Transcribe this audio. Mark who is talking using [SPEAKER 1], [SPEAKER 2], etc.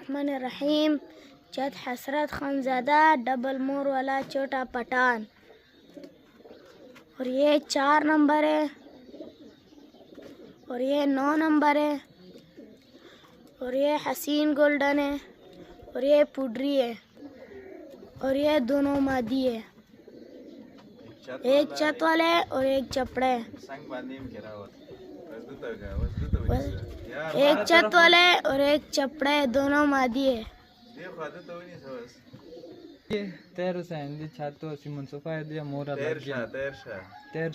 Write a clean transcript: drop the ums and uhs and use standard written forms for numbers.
[SPEAKER 1] बिस्मिल्लाहिर्रहमानिर्रहीम। चत हसरत खानज़ादा डबल मोर वाला छोटा पठान। और ये 4 नंबर है, और ये 9 नंबर है, और ये हसीन गोल्डन है, और ये पुडरी है, और ये दोनों मादी है। एक छत वाले और एक चपड़ा है। एक छत वाले और एक चपड़ा है, दोनों मादी है।
[SPEAKER 2] Terra Sandy, Chato, Simon Sofia, Mora, Terra